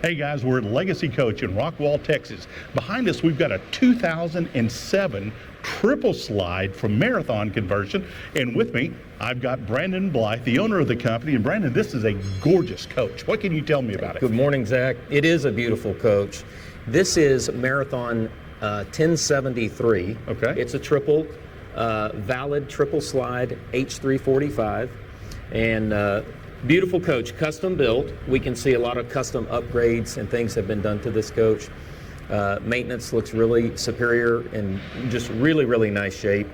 Hey guys, we're at Legacy Coach in Rockwall, Texas. Behind us, we've got a 2007 triple slide from Marathon conversion. And with me, I've got Brandon Blythe, the owner of the company. And Brandon, this is a gorgeous coach. What can you tell me about it? Good morning, Zach. It is a beautiful coach. This is Marathon 1073. Okay. It's a triple, valid triple slide H345. And beautiful coach, custom built. We can see a lot of custom upgrades and things have been done to this coach. Maintenance looks really superior and just really, really nice shape.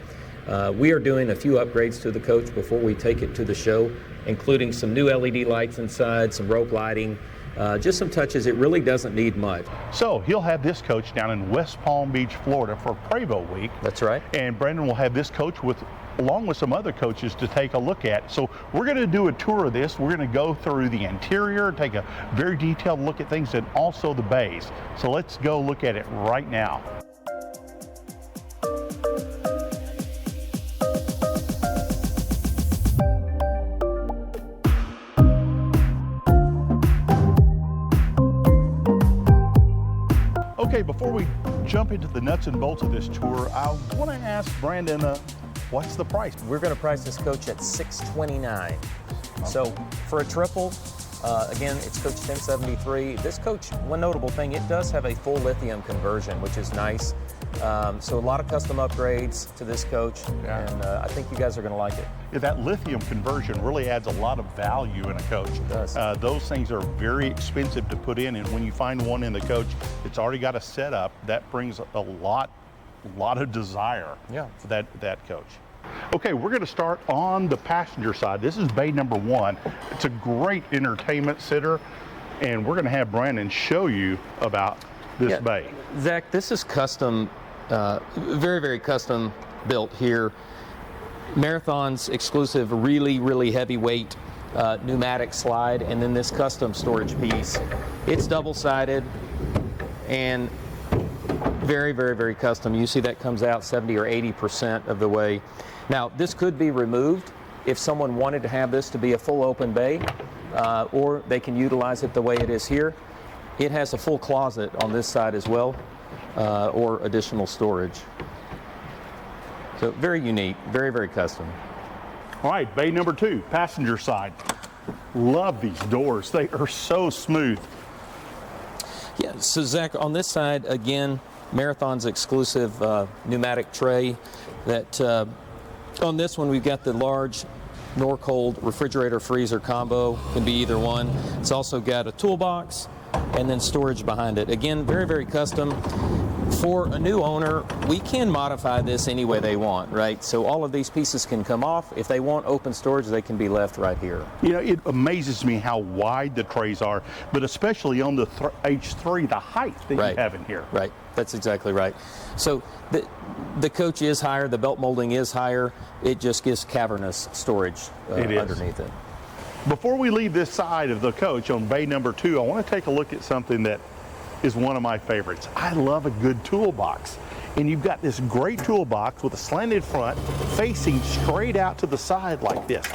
We are doing a few upgrades to the coach before we take it to the show, including some new LED lights inside, some rope lighting, just some touches. It really doesn't need much. So he'll have this coach down in West Palm Beach, Florida for Prevost week. That's right. And Brandon will have this coach along with some other coaches to take a look at. So we're going to do a tour of this. We're going to go through the interior, take a very detailed look at things, and also the bays. So let's go look at it right now. Okay, before we jump into the nuts and bolts of this tour, I want to ask Brandon, what's the price? We're going to price this coach at $629. So for a triple, again, it's coach 1073. This coach, one notable thing, it does have a full lithium conversion, which is nice. So a lot of custom upgrades to this coach, and I think you guys are going to like it. Yeah, that lithium conversion really adds a lot of value in a coach. It does. Those things are very expensive to put in, and when you find one in the coach, it's already got a setup that brings a lot of desire for that coach. Okay, we're going to start on the passenger side. This is bay number 1. It's a great entertainment sitter, and we're going to have Brandon show you about this bay. Zach, this is custom, very, very custom built here. Marathon's exclusive, really, really heavyweight pneumatic slide, and then this custom storage piece. It's double-sided and very, very, very custom. You see that comes out 70 or 80% of the way. Now, this could be removed if someone wanted to have this to be a full open bay, or they can utilize it the way it is here. It has a full closet on this side as well, or additional storage. So very unique, very, very custom. All right, bay number 2, passenger side. Love these doors. They are so smooth. Yeah, so Zach, on this side, again, Marathon's exclusive pneumatic tray. That on this one, we've got the large nor cold refrigerator freezer combo. Can be either one. It's also got a toolbox and then storage behind it. Again, very, very custom. For a new owner, we can modify this any way they want, right? So all of these pieces can come off. If they want open storage, they can be left right here. You know, it amazes me how wide the trays are, but especially on the H3, the height that you have in here. Right, that's exactly right. So the coach is higher, the belt molding is higher. It just gives cavernous storage underneath it. Before we leave this side of the coach on bay number 2, I want to take a look at something that is one of my favorites. I love a good toolbox. And you've got this great toolbox with a slanted front facing straight out to the side like this.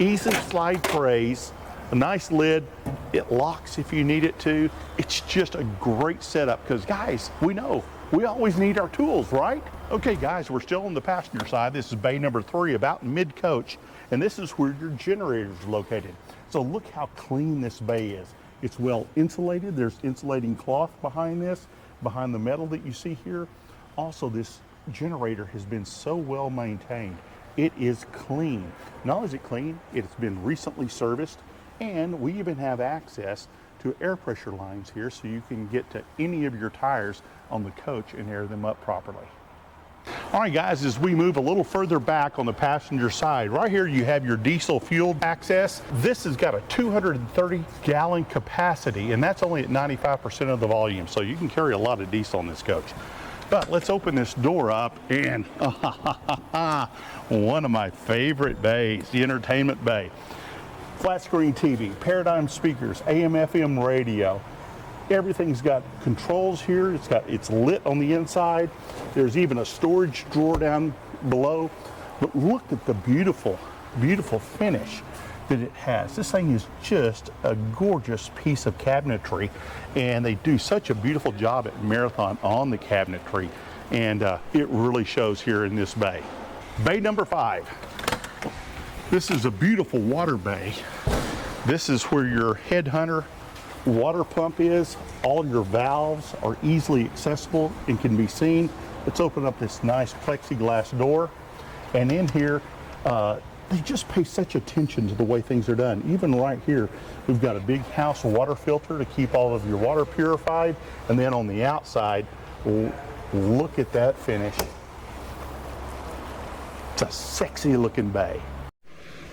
Easy slide trays, a nice lid. It locks if you need it to. It's just a great setup because, guys, we know we always need our tools, right? Okay, guys, we're still on the passenger side. This is bay number 3, about mid-coach, and this is where your generator is located. So look how clean this bay is. It's well insulated. There's insulating cloth behind this, behind the metal that you see here. Also, this generator has been so well maintained. It is clean. Not only is it clean, it's been recently serviced, and we even have access to air pressure lines here so you can get to any of your tires on the coach and air them up properly. All right, guys, as we move a little further back on the passenger side, right here you have your diesel fuel access. This has got a 230-gallon capacity, and that's only at 95% of the volume, so you can carry a lot of diesel on this coach. But let's open this door up, and one of my favorite bays, the entertainment bay. Flat screen TV, Paradigm speakers, AM/FM radio. Everything's got controls here. It's lit on the inside. There's even a storage drawer down below. But look at the beautiful, beautiful finish. that it has. This thing is just a gorgeous piece of cabinetry, and they do such a beautiful job at Marathon on the cabinetry, and it really shows here in this bay. Bay number 5. This is a beautiful water bay. This is where your headhunter water pump is. All your valves are easily accessible and can be seen. Let's open up this nice plexiglass door, and in here they just pay such attention to the way things are done. Even right here, we've got a big house water filter to keep all of your water purified. And then on the outside, look at that finish. It's a sexy looking bay.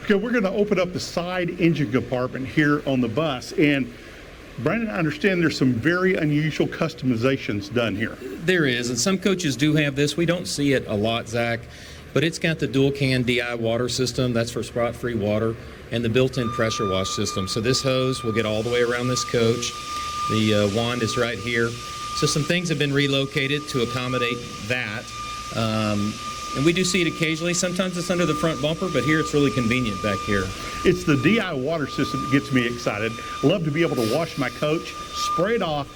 Okay, we're gonna open up the side engine compartment here on the bus. And Brandon, I understand there's some very unusual customizations done here. There is, and some coaches do have this. We don't see it a lot, Zach. But it's got the dual can DI water system, that's for spot-free water, and the built-in pressure wash system. So this hose will get all the way around this coach. The wand is right here. So some things have been relocated to accommodate that. And we do see it occasionally. Sometimes it's under the front bumper, but here it's really convenient back here. It's the DI water system that gets me excited. Love to be able to wash my coach, spray it off,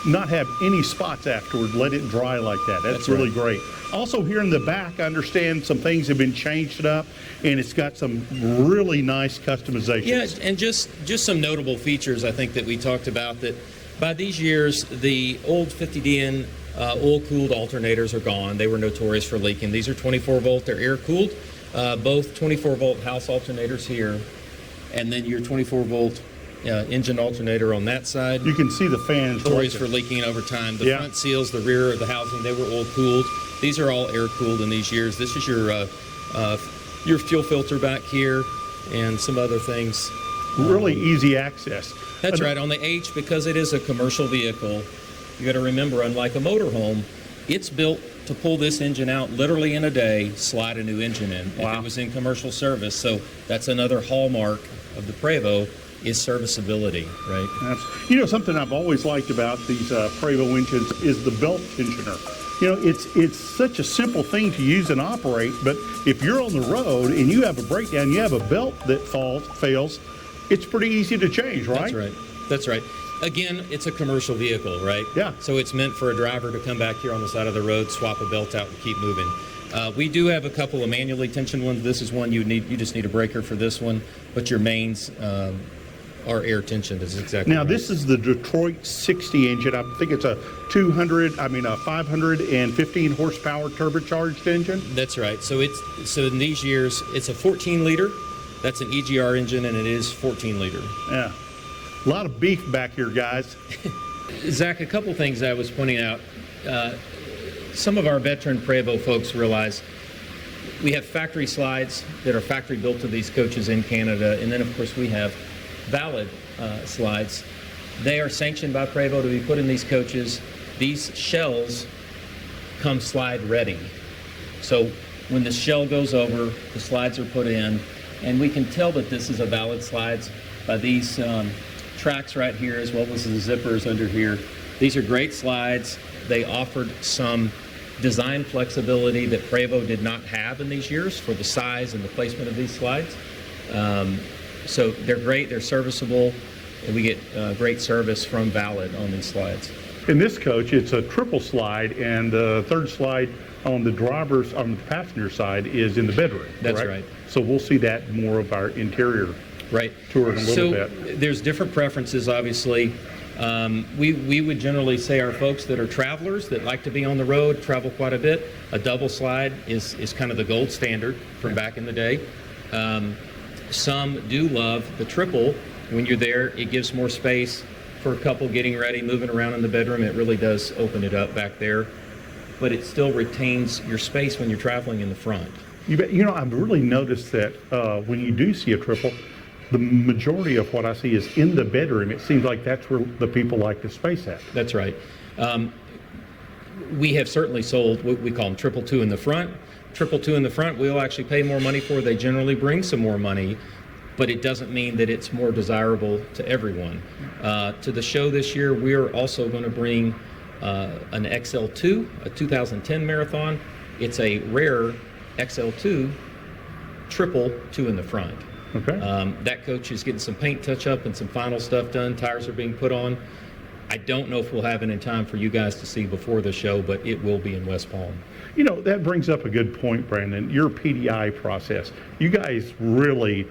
not have any spots afterward, let it dry like that. That's really great. Also here in the back, I understand some things have been changed up, and it's got some really nice customizations. Yeah, and just some notable features I think that we talked about, that by these years, the old 50DN oil-cooled alternators are gone. They were notorious for leaking. These are 24 volt, they're air-cooled. Both 24 volt house alternators here, and then your 24 volt engine alternator on that side. You can see the fans. Notorious for leaking over time. The front seals, the rear of the housing, they were oil-cooled. These are all air-cooled in these years. This is your fuel filter back here, and some other things. Really easy access. That's right. On the H, because it is a commercial vehicle, you got to remember, unlike a motorhome, it's built to pull this engine out literally in a day, slide a new engine in. If it was in commercial service. So that's another hallmark of the Prevost, is serviceability, right? You know, something I've always liked about these Prevost engines is the belt tensioner. You know, it's such a simple thing to use and operate, but if you're on the road and you have a breakdown, you have a belt that fails, it's pretty easy to change, right? That's right. That's right. Again, it's a commercial vehicle, right? Yeah. So it's meant for a driver to come back here on the side of the road, swap a belt out, and keep moving. We do have a couple of manually tensioned ones. This is one you just need a breaker for this one, but your mains are air tensioned. Is exactly now right. This is the Detroit 60 engine. I think it's a 515 horsepower turbocharged engine. That's right. So in these years it's a 14 liter. That's an EGR engine, and it is 14 liter. Yeah, a lot of beef back here, guys. Zach, a couple things I was pointing out. Some of our veteran Prevost folks realize we have factory slides that are factory built to these coaches in Canada, and then of course we have valid slides. They are sanctioned by Prevost to be put in these coaches. These shells come slide ready. So when the shell goes over, the slides are put in, and we can tell that this is a valid slides by these tracks right here, as well as the zippers under here. These are great slides. They offered some design flexibility that Prevost did not have in these years for the size and the placement of these slides. So they're great, they're serviceable, and we get great service from Valid on these slides. In this coach, it's a triple slide, and the third slide on the passenger side is in the bedroom. That's correct? right. So we'll see that more of our interior tour in a little bit. There's different preferences, obviously. We would generally say our folks that are travelers that like to be on the road, travel quite a bit, a double slide is kind of the gold standard from back in the day. Some do love the triple. When you're there, it gives more space for a couple getting ready, moving around in the bedroom. It really does open it up back there, but it still retains your space when you're traveling in the front. You bet. You know, I've really noticed that when you do see a triple, the majority of what I see is in the bedroom. It seems like that's where the people like to space at. That's right. We have certainly sold what we call them triple two in the front. Triple two in the front, we'll actually pay more money for. They generally bring some more money, but it doesn't mean that it's more desirable to everyone. To the show this year, we're also going to bring an XL2, a 2010 Marathon. It's a rare XL2 triple two in the front. Okay. That coach is getting some paint touch up and some final stuff done. Tires are being put on. I don't know if we'll have it in time for you guys to see before the show, but it will be in West Palm. You know, that brings up a good point, Brandon. Your PDI process. You guys really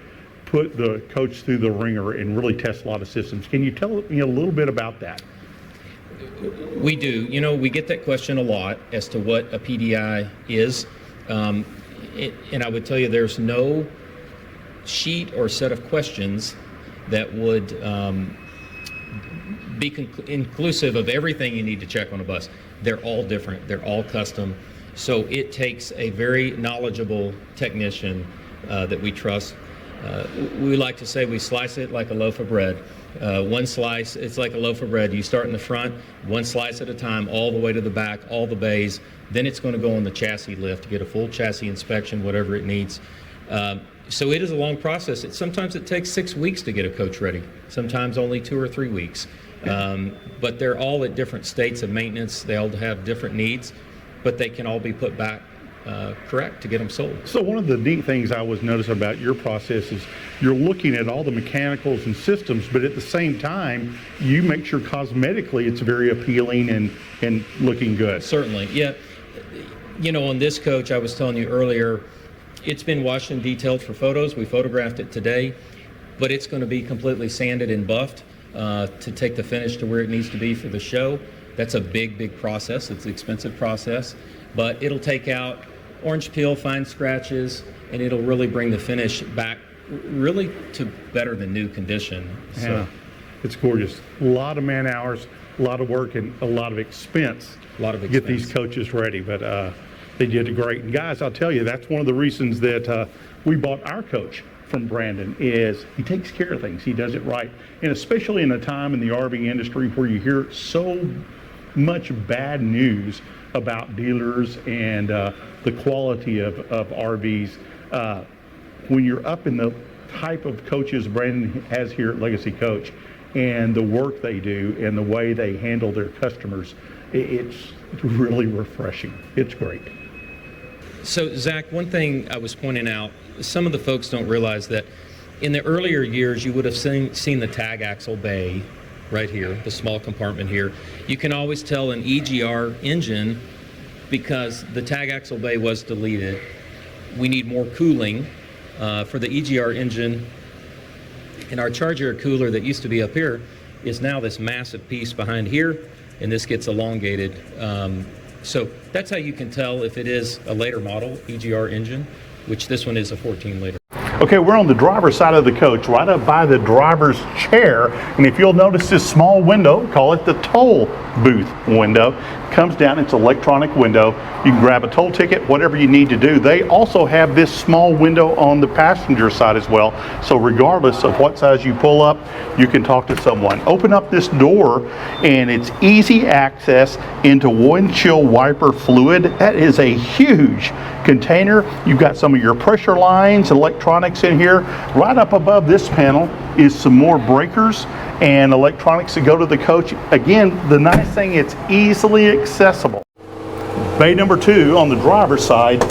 put the coach through the ringer and really test a lot of systems. Can you tell me a little bit about that? We do. You know, we get that question a lot as to what a PDI is. And I would tell you there's no sheet or set of questions that would be inclusive of everything you need to check on a bus. They're all different. They're all custom. So it takes a very knowledgeable technician that we trust. We like to say we slice it like a loaf of bread. One slice, it's like a loaf of bread. You start in the front, one slice at a time, all the way to the back, all the bays. Then it's going to go on the chassis lift to get a full chassis inspection, whatever it needs. So it is a long process. Sometimes it takes 6 weeks to get a coach ready. Sometimes only 2 or 3 weeks. But they're all at different states of maintenance. They all have different needs, but they can all be put back correct to get them sold. So one of the neat things I was noticing about your process is you're looking at all the mechanicals and systems, but at the same time, you make sure cosmetically it's very appealing and looking good. Certainly, yeah. You know, on this coach, I was telling you earlier, it's been washed and detailed for photos. We photographed it today, but it's going to be completely sanded and buffed to take the finish to where it needs to be for the show. That's a big, big process. It's an expensive process, but it'll take out orange peel, fine scratches, and it'll really bring the finish back really to better than new condition. So. Yeah, it's gorgeous. A lot of man hours, a lot of work, and a lot of expense. To get these coaches ready, but they did great. And guys, I'll tell you, that's one of the reasons that we bought our coach from Brandon is he takes care of things. He does it right. And especially in a time in the RV industry where you hear so much bad news about dealers and the quality of RVs, when you're up in the type of coaches Brandon has here at Legacy Coach and the work they do and the way they handle their customers, it's really refreshing. It's great. So, Zach, one thing I was pointing out, some of the folks don't realize that in the earlier years, you would have seen the tag axle bay right here, the small compartment here. You can always tell an EGR engine because the tag axle bay was deleted. We need more cooling for the EGR engine. And our charger cooler that used to be up here is now this massive piece behind here, and this gets elongated. So that's how you can tell if it is a later model EGR engine, which this one is a 14 liter. Okay, we're on the driver's side of the coach, right up by the driver's chair. And if you'll notice this small window, call it the toll booth window, comes down, it's an electronic window. You can grab a toll ticket, whatever you need to do. They also have this small window on the passenger side as well. So regardless of what size you pull up, you can talk to someone. Open up this door and it's easy access into windshield wiper fluid. That is a huge container. You've got some of your pressure lines, electronics in here. Right up above this panel is some more breakers and electronics that go to the coach. Again, the nice thing, it's easily accessible. Bay number 2 on the driver's side.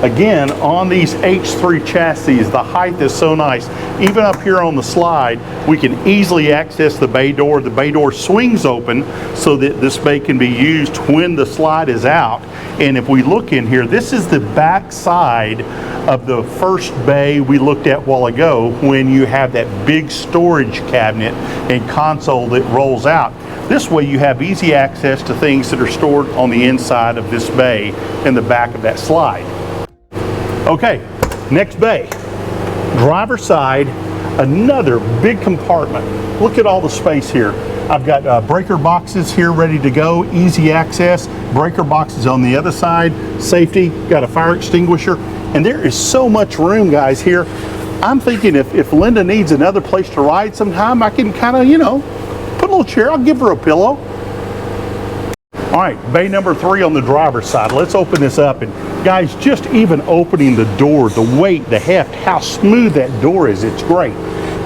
Again, on these H3 chassis, the height is so nice. Even up here on the slide, we can easily access the bay door. The bay door swings open so that this bay can be used when the slide is out. And if we look in here, this is the back side of the first bay we looked at a while ago when you have that big storage cabinet and console that rolls out. This way you have easy access to things that are stored on the inside of this bay in the back of that slide. Okay, next bay, driver's side, another big compartment. Look at all the space here. I've got breaker boxes here ready to go, easy access, breaker boxes on the other side, safety, got a fire extinguisher, and there is so much room, guys, here. I'm thinking if Linda needs another place to ride sometime, I can kind of, you know, put a little chair, I'll give her a pillow. All right, bay number 3 on the driver's side. Let's open this up. And guys, just even opening the door, the weight, the heft, how smooth that door is, it's great.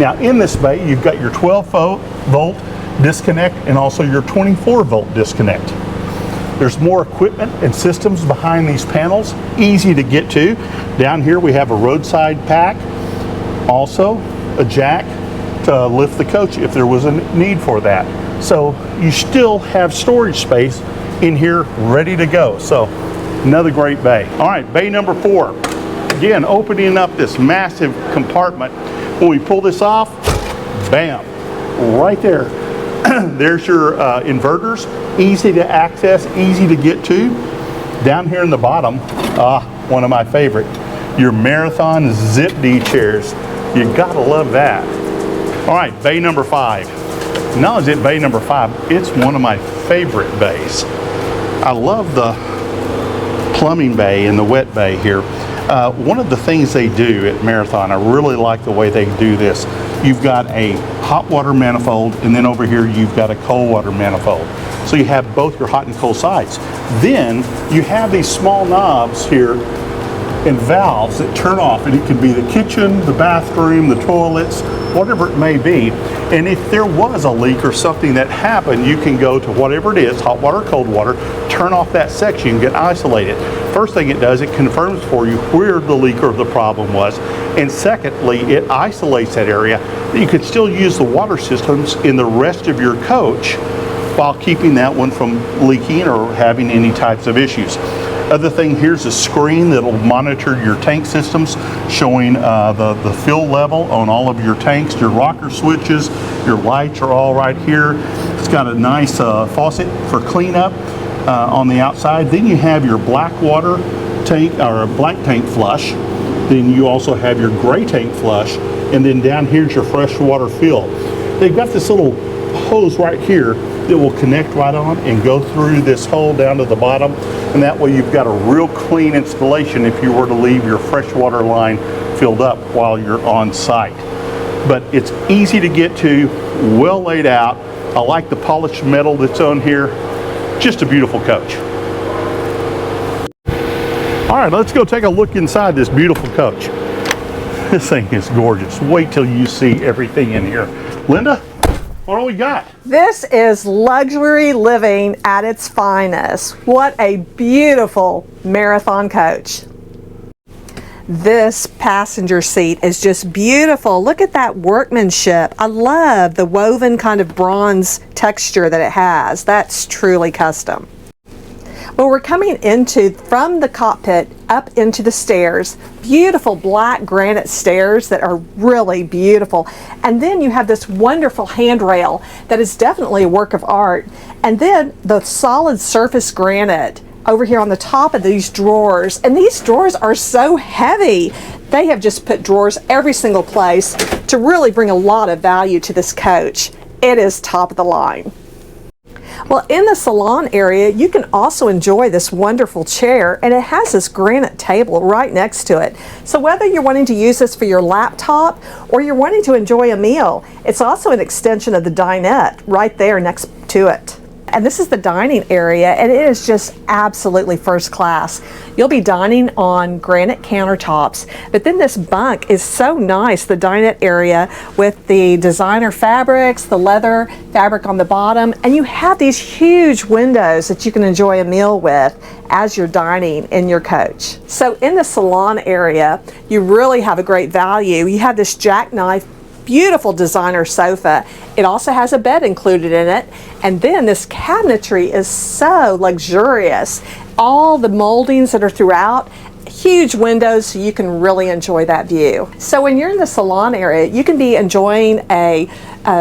Now in this bay, you've got your 12-volt disconnect and also your 24-volt disconnect. There's more equipment and systems behind these panels, easy to get to. Down here we have a roadside pack. Also, a jack to lift the coach if there was a need for that. So you still have storage space in here ready to go. So another great bay. All right, bay number 4. Again, opening up this massive compartment. When we pull this off, bam, right there. There's your inverters, easy to access, easy to get to. Down here in the bottom, one of my favorite, your Marathon Zip D chairs. You gotta love that. All right, bay number 5. Not only is it bay number 5, it's one of my favorite bays. I love the plumbing bay and the wet bay here. One of the things they do at Marathon, I really like the way they do this. You've got a hot water manifold, and then over here you've got a cold water manifold. So you have both your hot and cold sides. Then you have these small knobs here and valves that turn off, and it could be the kitchen, the bathroom, the toilets, whatever it may be. And if there was a leak or something that happened, you can go to whatever it is, hot water, cold water, turn off that section and get isolated. First thing it does, it confirms for you where the leak or the problem was. And secondly, it isolates that area. You could still use the water systems in the rest of your coach while keeping that one from leaking or having any types of issues. Other thing, here's a screen that'll monitor your tank systems, showing the fill level on all of your tanks. Your rocker switches, your lights are all right here. It's got a nice faucet for cleanup on the outside. Then you have your black water tank, or black tank flush. Then you also have your gray tank flush. And then down here's your fresh water fill. They've got this little hose right here that will connect right on and go through this hole down to the bottom, and that way you've got a real clean installation if you were to leave your freshwater line filled up while you're on site. But it's easy to get to, well laid out. I like the polished metal that's on here. Just a beautiful coach. All right, let's go take a look inside this beautiful coach. This thing is gorgeous. Wait till you see everything in here. Linda, what do we got? This is luxury living at its finest. What a beautiful Marathon coach. This passenger seat is just beautiful. Look at that workmanship. I love the woven kind of bronze texture that it has. That's truly custom. Well, we're coming from the cockpit up into the stairs, beautiful black granite stairs that are really beautiful. And then you have this wonderful handrail that is definitely a work of art. And then the solid surface granite over here on the top of these drawers. And these drawers are so heavy. They have just put drawers every single place to really bring a lot of value to this coach. It is top of the line. Well, in the salon area, you can also enjoy this wonderful chair, and it has this granite table right next to it. So whether you're wanting to use this for your laptop or you're wanting to enjoy a meal, it's also an extension of the dinette right there next to it. And this is the dining area, and it is just absolutely first class. You'll be dining on granite countertops, but then this bunk is so nice, the dinette area with the designer fabrics, the leather fabric on the bottom, and you have these huge windows that you can enjoy a meal with as you're dining in your coach. So in the salon area, you really have a great value. You have this jackknife beautiful designer sofa. It also has a bed included in it. And then this cabinetry is so luxurious. All the moldings that are throughout, huge windows so you can really enjoy that view. So when you're in the salon area, you can be enjoying a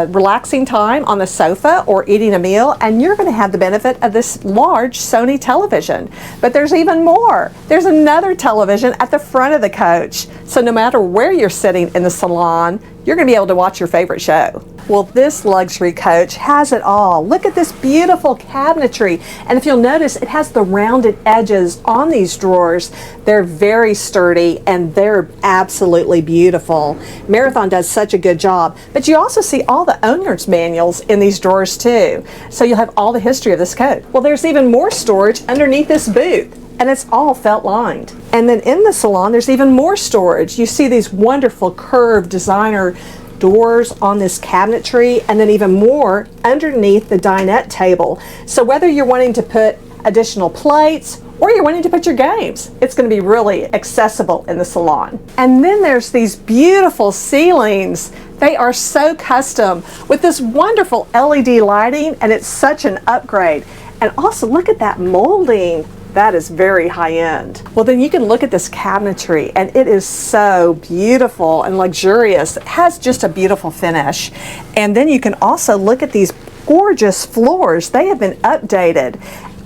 relaxing time on the sofa or eating a meal, and you're going to have the benefit of this large Sony television. But there's even more. There's another television at the front of the coach. So no matter where you're sitting in the salon, you're going to be able to watch your favorite show. Well, this luxury coach has it all. Look at this beautiful cabinetry. And if you'll notice, it has the rounded edges on these drawers. They're very sturdy and they're absolutely beautiful. Marathon does such a good job. But you also see all the owner's manuals in these drawers too. So you'll have all the history of this coach. Well, there's even more storage underneath this booth, and it's all felt lined. And then in the salon, there's even more storage. You see these wonderful curved designer doors on this cabinetry, and then even more underneath the dinette table. So whether you're wanting to put additional plates, or you're wanting to put your games. It's going to be really accessible in the salon. And then there's these beautiful ceilings. They are so custom with this wonderful LED lighting, and it's such an upgrade. And also look at that molding. That is very high end. Well, then you can look at this cabinetry, and it is so beautiful and luxurious. It has just a beautiful finish. And then you can also look at these gorgeous floors. They have been updated,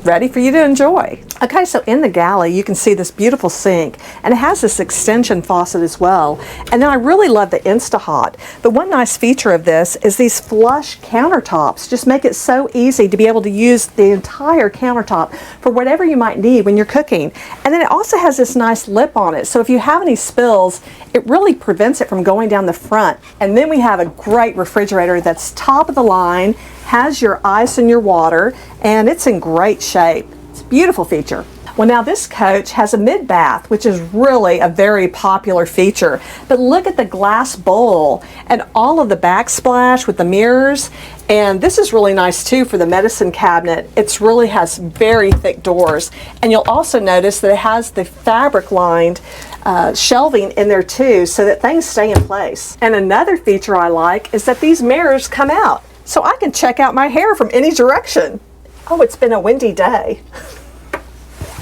ready for you to enjoy. Okay, so in the galley you can see this beautiful sink, and it has this extension faucet as well. And then I really love the Insta-Hot. The one nice feature of this is these flush countertops just make it so easy to be able to use the entire countertop for whatever you might need when you're cooking. And then it also has this nice lip on it, so if you have any spills, it really prevents it from going down the front. And then we have a great refrigerator that's top of the line, has your ice and your water, and it's in great shape. It's a beautiful feature. Well, now this coach has a mid-bath, which is really a very popular feature. But look at the glass bowl and all of the backsplash with the mirrors. And this is really nice too for the medicine cabinet. It really has very thick doors. And you'll also notice that it has the fabric lined shelving in there too, so that things stay in place. And another feature I like is that these mirrors come out, so I can check out my hair from any direction. Oh, it's been a windy day.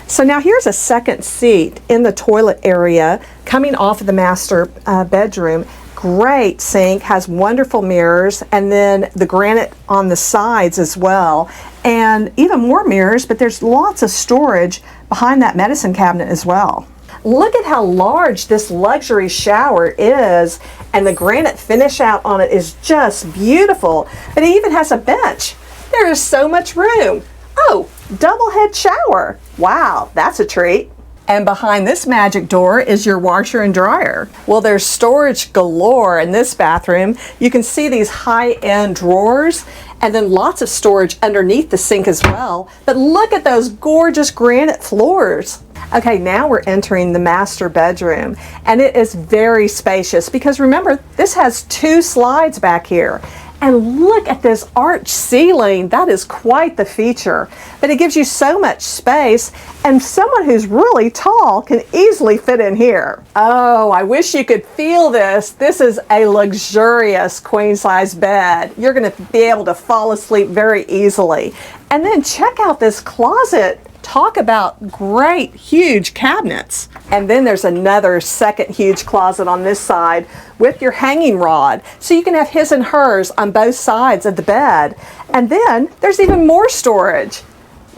So now here's a second seat in the toilet area coming off of the master bedroom. Great sink, has wonderful mirrors, and then the granite on the sides as well. And even more mirrors, but there's lots of storage behind that medicine cabinet as well. Look at how large this luxury shower is, and the granite finish out on it is just beautiful. But it even has a bench. There is so much room. Oh, double head shower. Wow, that's a treat. And behind this magic door is your washer and dryer. Well, there's storage galore in this bathroom. You can see these high-end drawers, and then lots of storage underneath the sink as well. But look at those gorgeous granite floors. Okay, now we're entering the master bedroom, and it is very spacious because remember, this has two slides back here. And look at this arch ceiling. That is quite the feature. But it gives you so much space, and someone who's really tall can easily fit in here. Oh, I wish you could feel this. This is a luxurious queen size bed. You're going to be able to fall asleep very easily. And then check out this closet. Talk about great huge cabinets. And then there's another second huge closet on this side with your hanging rod, so you can have his and hers on both sides of the bed. And then there's even more storage.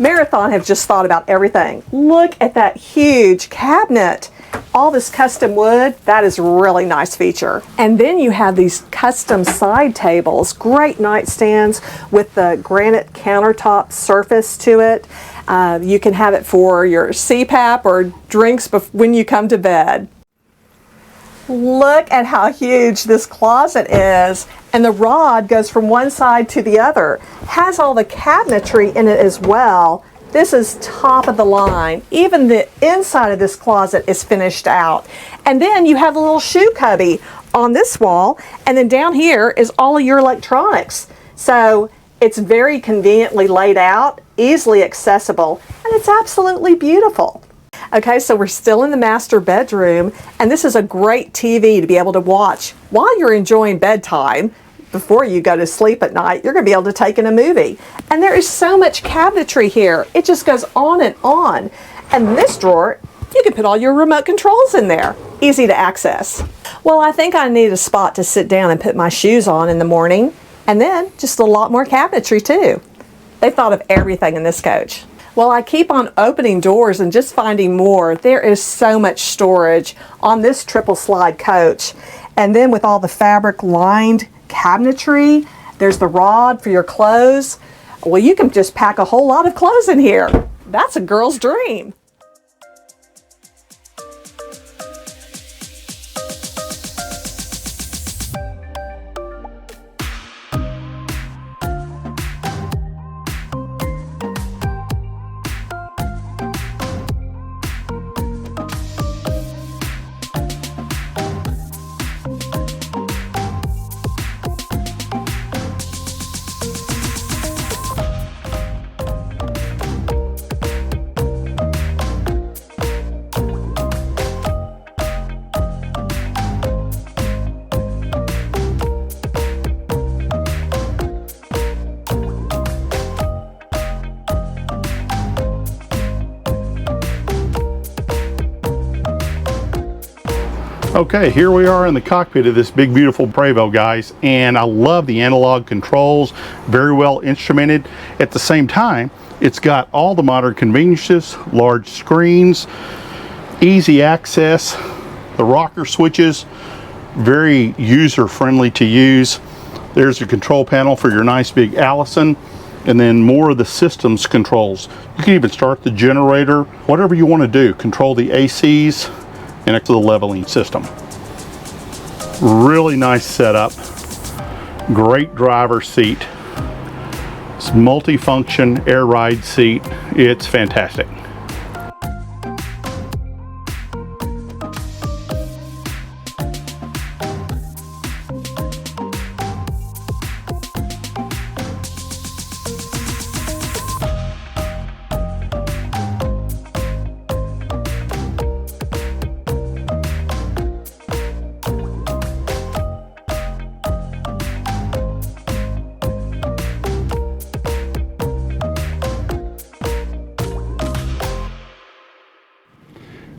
Marathon have just thought about everything. Look at that huge cabinet. All this custom wood, that is a really nice feature. And then you have these custom side tables, great nightstands with the granite countertop surface to it. You can have it for your CPAP or drinks when you come to bed. Look at how huge this closet is, and the rod goes from one side to the other. Has all the cabinetry in it as well. This is top of the line. Even the inside of this closet is finished out. And then you have a little shoe cubby on this wall, and then down here is all of your electronics. So it's very conveniently laid out, easily accessible, and it's absolutely beautiful. Okay, so we're still in the master bedroom, and this is a great TV to be able to watch while you're enjoying bedtime. Before you go to sleep at night, you're going to be able to take in a movie. And there is so much cabinetry here. It just goes on and on. And this drawer, you can put all your remote controls in there. Easy to access. Well, I think I need a spot to sit down and put my shoes on in the morning. And then just a lot more cabinetry too. They thought of everything in this coach. Well, I keep on opening doors and just finding more. There is so much storage on this triple slide coach. And then with all the fabric lined cabinetry, there's the rod for your clothes. Well, you can just pack a whole lot of clothes in here. That's a girl's dream. Okay, here we are in the cockpit of this big beautiful Prevost, guys, and I love the analog controls, very well instrumented. At the same time, it's got all the modern conveniences, large screens, easy access, the rocker switches, very user friendly to use. There's a control panel for your nice big Allison, and then more of the systems controls. You can even start the generator, whatever you want to do. Control the ACs and the leveling system. Really nice setup. Great driver seat. It's multifunction air ride seat. It's fantastic.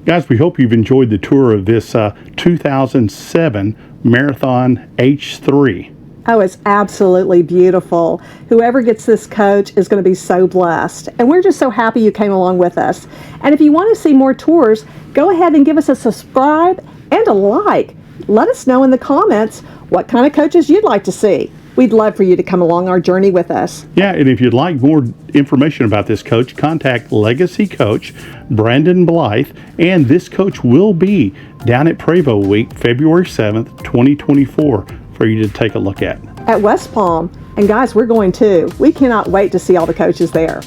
Guys, we hope you've enjoyed the tour of this 2007 Marathon H3. Oh, it's absolutely beautiful. Whoever gets this coach is going to be so blessed. And we're just so happy you came along with us. And if you want to see more tours, go ahead and give us a subscribe and a like. Let us know in the comments what kind of coaches you'd like to see. We'd love for you to come along our journey with us. Yeah, and if you'd like more information about this coach, contact Legacy Coach Brandon Blythe, and this coach will be down at Prevost Week, February 7th, 2024, for you to take a look at. At West Palm. And guys, we're going too. We cannot wait to see all the coaches there.